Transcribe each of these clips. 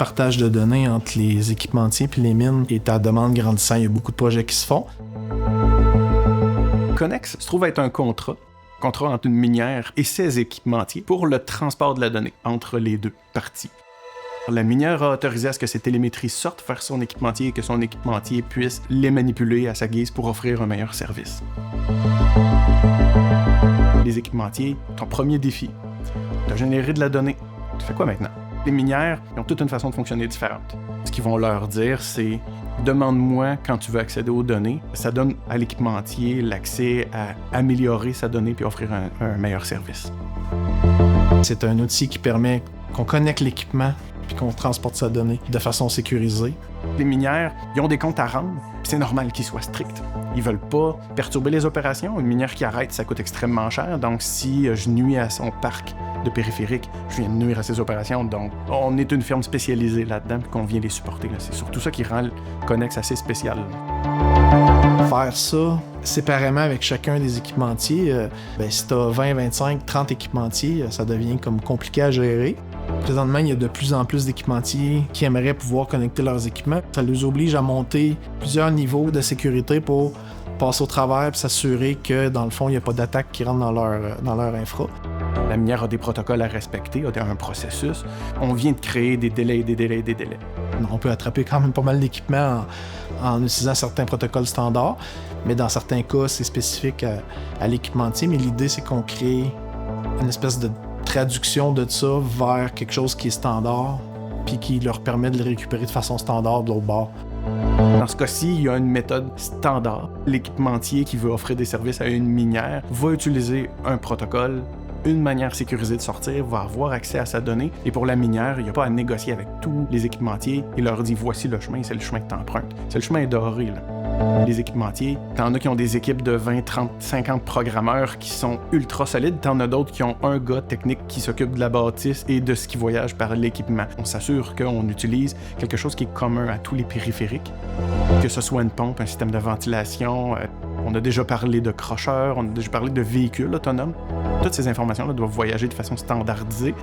partage de données entre les équipementiers puis les mines est à demande grandissant. Il y a beaucoup de projets qui se font. Connex se trouve être un contrat entre une minière et ses équipementiers pour le transport de la donnée entre les deux parties. La minière a autorisé à ce que ces télémétries sortent vers son équipementier et que son équipementier puisse les manipuler à sa guise pour offrir un meilleur service. Les équipementiers, ton premier défi, tu as généré de la donnée. Tu fais quoi maintenant? Les minières, ils ont toute une façon de fonctionner différente. Ce qu'ils vont leur dire, c'est « Demande-moi quand tu veux accéder aux données ». Ça donne à l'équipementier l'accès à améliorer sa donnée puis offrir un meilleur service. C'est un outil qui permet qu'on connecte l'équipement puis qu'on transporte sa donnée de façon sécurisée. Les minières, ils ont des comptes à rendre, puis c'est normal qu'ils soient stricts. Ils veulent pas perturber les opérations. Une minière qui arrête, ça coûte extrêmement cher. Donc, si je nuis à son parc de périphériques, je viens de nuire à ses opérations. Donc, on est une firme spécialisée là-dedans, puis qu'on vient les supporter. Là. C'est surtout ça qui rend le Connex assez spécial. Faire ça séparément avec chacun des équipementiers, si tu as 20, 25, 30 équipementiers, ça devient comme compliqué à gérer. Présentement, il y a de plus en plus d'équipementiers qui aimeraient pouvoir connecter leurs équipements. Ça les oblige à monter plusieurs niveaux de sécurité pour passer au travers et s'assurer que, dans le fond, il n'y a pas d'attaque qui rentre dans leur infra. La minière a des protocoles à respecter, a un processus. On vient de créer des délais. On peut attraper quand même pas mal d'équipements en utilisant certains protocoles standards, mais dans certains cas, c'est spécifique à l'équipementier. Mais l'idée, c'est qu'on crée une espèce de traduction de ça vers quelque chose qui est standard, puis qui leur permet de le récupérer de façon standard de l'autre bord. Dans ce cas-ci, il y a une méthode standard. L'équipementier qui veut offrir des services à une minière va utiliser un protocole, une manière sécurisée de sortir, va avoir accès à sa donnée. Et pour la minière, il n'y a pas à négocier avec tous les équipementiers. Il leur dit, voici le chemin, c'est le chemin que tu empruntes. C'est le chemin doré, là. Les équipementiers, t'en as qui ont des équipes de 20, 30, 50 programmeurs qui sont ultra solides, t'en as d'autres qui ont un gars technique qui s'occupe de la bâtisse et de ce qui voyage par l'équipement. On s'assure qu'on utilise quelque chose qui est commun à tous les périphériques, que ce soit une pompe, un système de ventilation, on a déjà parlé de crocheurs, on a déjà parlé de véhicules autonomes. Toutes ces informations-là doivent voyager de façon standardisée,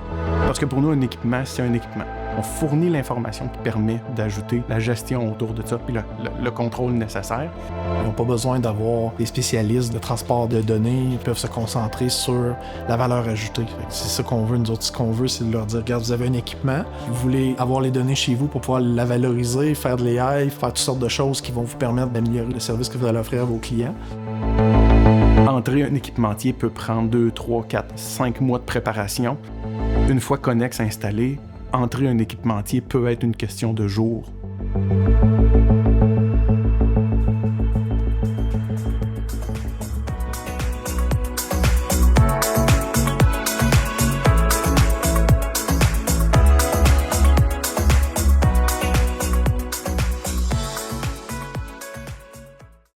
parce que pour nous, un équipement, c'est un équipement. On fournit l'information qui permet d'ajouter la gestion autour de ça, puis le contrôle nécessaire. Ils n'ont pas besoin d'avoir des spécialistes de transport de données. Ils peuvent se concentrer sur la valeur ajoutée. C'est ça qu'on veut. Nous autres, ce qu'on veut, c'est de leur dire, regarde, vous avez un équipement, vous voulez avoir les données chez vous pour pouvoir la valoriser, faire de l'AI, faire toutes sortes de choses qui vont vous permettre d'améliorer le service que vous allez offrir à vos clients. Entrer un équipementier peut prendre 2, 3, 4, 5 mois de préparation. Une fois Connex installé, entrer un équipementier peut être une question de jours.